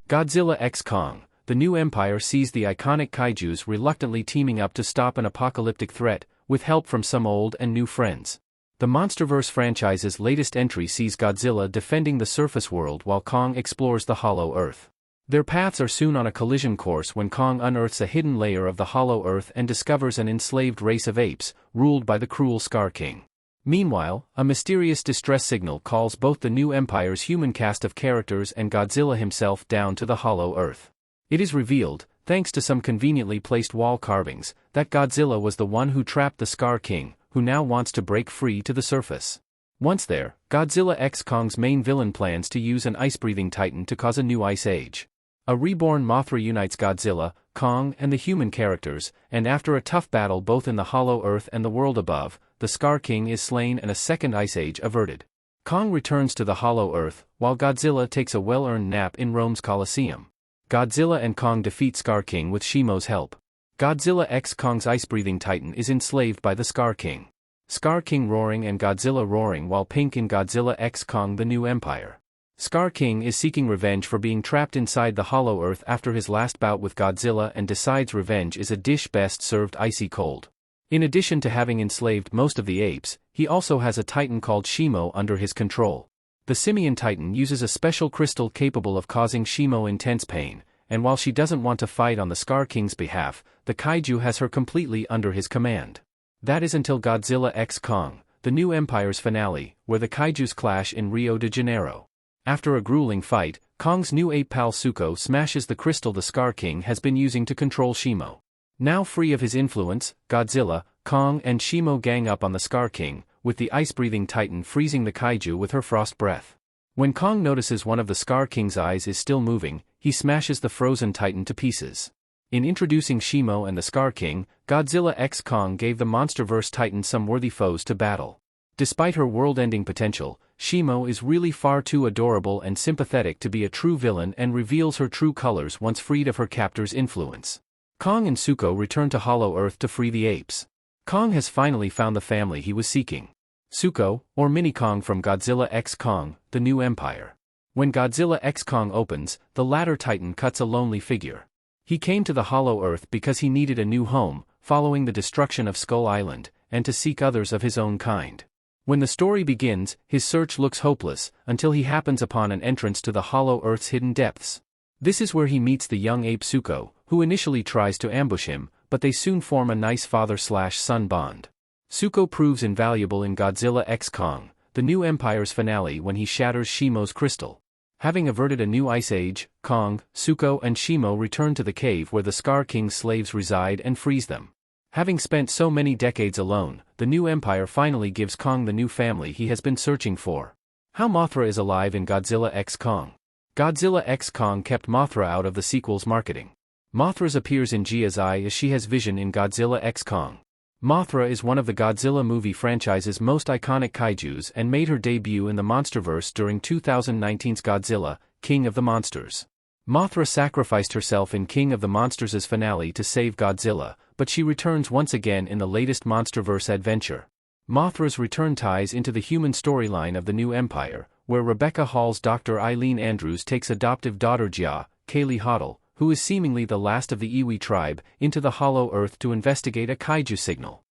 Godzilla x Kong. The new empire sees the iconic kaijus reluctantly teaming up to stop an apocalyptic threat, with help from some old and new friends. The Monsterverse franchise's latest entry sees Godzilla defending the surface world while Kong explores the Hollow Earth. Their paths are soon on a collision course when Kong unearths a hidden layer of the Hollow Earth and discovers an enslaved race of apes, ruled by the cruel Scar King. Meanwhile, a mysterious distress signal calls both the new empire's human cast of characters and Godzilla himself down to the Hollow Earth. It is revealed, thanks to some conveniently placed wall carvings, that Godzilla was the one who trapped the Scar King, who now wants to break free to the surface. Once there, Godzilla x Kong's main villain plans to use an ice-breathing titan to cause a new ice age. A reborn Mothra unites Godzilla, Kong, and the human characters, and after a tough battle both in the Hollow Earth and the world above, the Scar King is slain and a second ice age averted. Kong returns to the Hollow Earth, while Godzilla takes a well-earned nap in Rome's Colosseum. Godzilla and Kong defeat Scar King with Shimo's help. Godzilla x Kong's ice-breathing titan is enslaved by the Scar King. Scar King roaring and Godzilla roaring while pink in Godzilla x Kong the New Empire. Scar King is seeking revenge for being trapped inside the Hollow Earth after his last bout with Godzilla and decides revenge is a dish best served icy cold. In addition to having enslaved most of the apes, he also has a titan called Shimo under his control. The Simian Titan uses a special crystal capable of causing Shimo intense pain, and while she doesn't want to fight on the Scar King's behalf, the kaiju has her completely under his command. That is until Godzilla x Kong, the New Empire's finale, where the kaijus clash in Rio de Janeiro. After a grueling fight, Kong's new ape pal Suko smashes the crystal the Scar King has been using to control Shimo. Now free of his influence, Godzilla, Kong and Shimo gang up on the Scar King, with the ice-breathing titan freezing the kaiju with her frost breath. When Kong notices one of the Scar King's eyes is still moving, he smashes the frozen titan to pieces. In introducing Shimo and the Scar King, Godzilla x Kong gave the Monsterverse titan some worthy foes to battle. Despite her world-ending potential, Shimo is really far too adorable and sympathetic to be a true villain and reveals her true colors once freed of her captor's influence. Kong and Suko return to Hollow Earth to free the apes. Kong has finally found the family he was seeking. Suko, or Mini Kong from Godzilla x Kong, the New Empire. When Godzilla x Kong opens, the latter titan cuts a lonely figure. He came to the Hollow Earth because he needed a new home, following the destruction of Skull Island, and to seek others of his own kind. When the story begins, his search looks hopeless, until he happens upon an entrance to the Hollow Earth's hidden depths. This is where he meets the young ape Suko, who initially tries to ambush him, but they soon form a nice father-slash-son bond. Suko proves invaluable in Godzilla x Kong, the New Empire's finale when he shatters Shimo's crystal. Having averted a new ice age, Kong, Suko and Shimo return to the cave where the Scar King's slaves reside and frees them. Having spent so many decades alone, the New Empire finally gives Kong the new family he has been searching for. How Mothra is alive in Godzilla x Kong. Godzilla x Kong kept Mothra out of the sequel's marketing. Mothra appears in Gia's eye as she has vision in Godzilla x Kong. Mothra is one of the Godzilla movie franchise's most iconic kaijus and made her debut in the Monsterverse during 2019's Godzilla, King of the Monsters. Mothra sacrificed herself in King of the Monsters' finale to save Godzilla, but she returns once again in the latest Monsterverse adventure. Mothra's return ties into the human storyline of the New Empire, where Rebecca Hall's Dr. Eileen Andrews takes adoptive daughter Gia, Kaylee Hoddle, who is seemingly the last of the Iwi tribe, into the Hollow Earth to investigate a kaiju signal.